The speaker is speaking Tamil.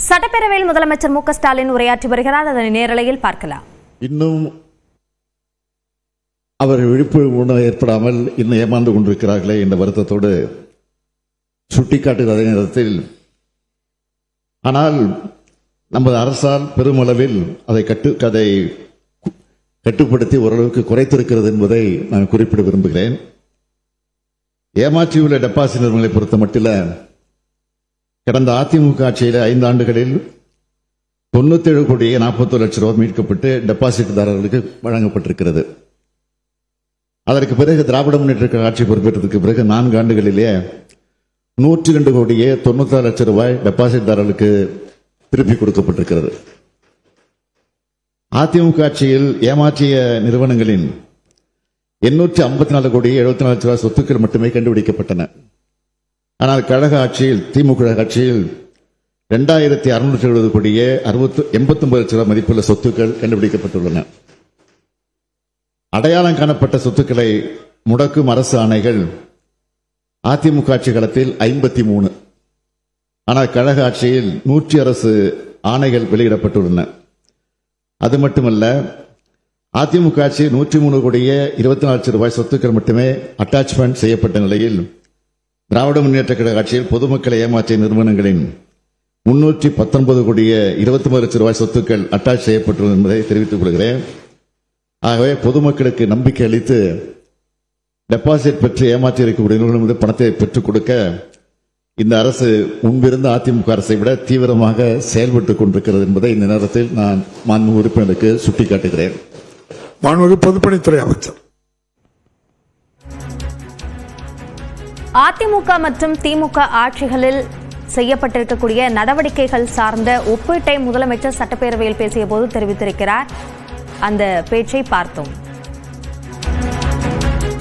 சட்டப்பேரவையில் முதலமைச்சர் மு க ஸ்டாலின் உரையாற்றி வருகிறார். அதனை நேரலையில் பார்க்கலாம். இன்னும் அவர் விழிப்புணர்வு ஏற்படாமல் இன்னும் ஏமாந்து கொண்டிருக்கிறார்களே என்ற வருத்தத்தோடு சுட்டிக்காட்டுகிற அதே நேரத்தில், ஆனால் நமது அரசால் பெருமளவில் அதை கட்டுப்படுத்தி ஓரளவுக்கு குறைத்திருக்கிறது என்பதை நான் குறிப்பிட விரும்புகிறேன். ஏமாற்றியுள்ள டெபாசிட் நிறுவனங்களை பொறுத்த மட்டில் கடந்த அதிமுக ஆட்சியில் 5 ஆண்டுகளில் 97 கோடியே 41 லட்சம் ரூபாய் மீட்கப்பட்டு டெபாசிட்தாரர்களுக்கு வழங்கப்பட்டிருக்கிறது. அதற்கு பிறகு திராவிட முன்னேற்ற ஆட்சி பொறுப்பேற்றதுக்கு பிறகு 4 ஆண்டுகளிலே 102 கோடியே 96 லட்சம் ரூபாய் டெபாசிட்தாரர்களுக்கு திருப்பி கொடுக்கப்பட்டிருக்கிறது. அதிமுக ஆட்சியில் ஏமாற்றிய நிறுவனங்களின் 854 கோடியே 74 லட்சம் ரூபாய் சொத்துக்கள் மட்டுமே கண்டுபிடிக்கப்பட்டன. ஆனால் கழக ஆட்சியில், திமுக ஆட்சியில் 2670 கோடியே 89 லட்சம் ரூபாய் மதிப்புள்ள சொத்துக்கள் கண்டுபிடிக்கப்பட்டுள்ளன. அடையாளம் காணப்பட்ட சொத்துக்களை முடக்கும் அரசு ஆணைகள் அதிமுக ஆட்சி காலத்தில் 53. ஆனால் கழக ஆட்சியில் 100 ஆணைகள் வெளியிடப்பட்டுள்ளன. அது மட்டுமல்ல, அதிமுக ஆட்சி 103 கோடியே 24 லட்சம் ரூபாய் சொத்துக்கள் மட்டுமே அட்டாச்மெண்ட் செய்யப்பட்ட நிலையில், திராவிட முன்னேற்ற கழக ஆட்சியில் பொதுமக்களை ஏமாற்றிய நிறுவனங்களின் 319 கோடியே 23 லட்சம் ரூபாய் சொத்துக்கள் அட்டாச் செய்யப்பட்டுள்ளது என்பதை தெரிவித்துக் கொள்கிறேன். ஆகவே பொதுமக்களுக்கு நம்பிக்கை அளித்து டெபாசிட் பெற்று ஏமாற்றி இருக்கக்கூடிய நிறுவனங்கள் பணத்தை பெற்றுக் கொடுக்க இந்த அரசு முன்பிருந்த அதிமுக அரசை விட தீவிரமாக செயல்பட்டுக் கொண்டிருக்கிறது என்பதை இந்த நேரத்தில் நான் மாண்புமிகு உறுப்பினருக்கு சுட்டிக்காட்டுகிறேன். மாண்புமிகு பொதுப்பணித்துறை அமைச்சர். அதிமுக மற்றும் திமுக ஆட்சிகளில் செய்யப்பட்டிருக்கக்கூடிய நடவடிக்கைகள் சார்ந்த ஒப்பீட்டை முதலமைச்சர் சட்டப்பேரவையில் பேசிய போது தெரிவித்திருக்கிறார். அந்த பேச்சை பார்த்தோம்.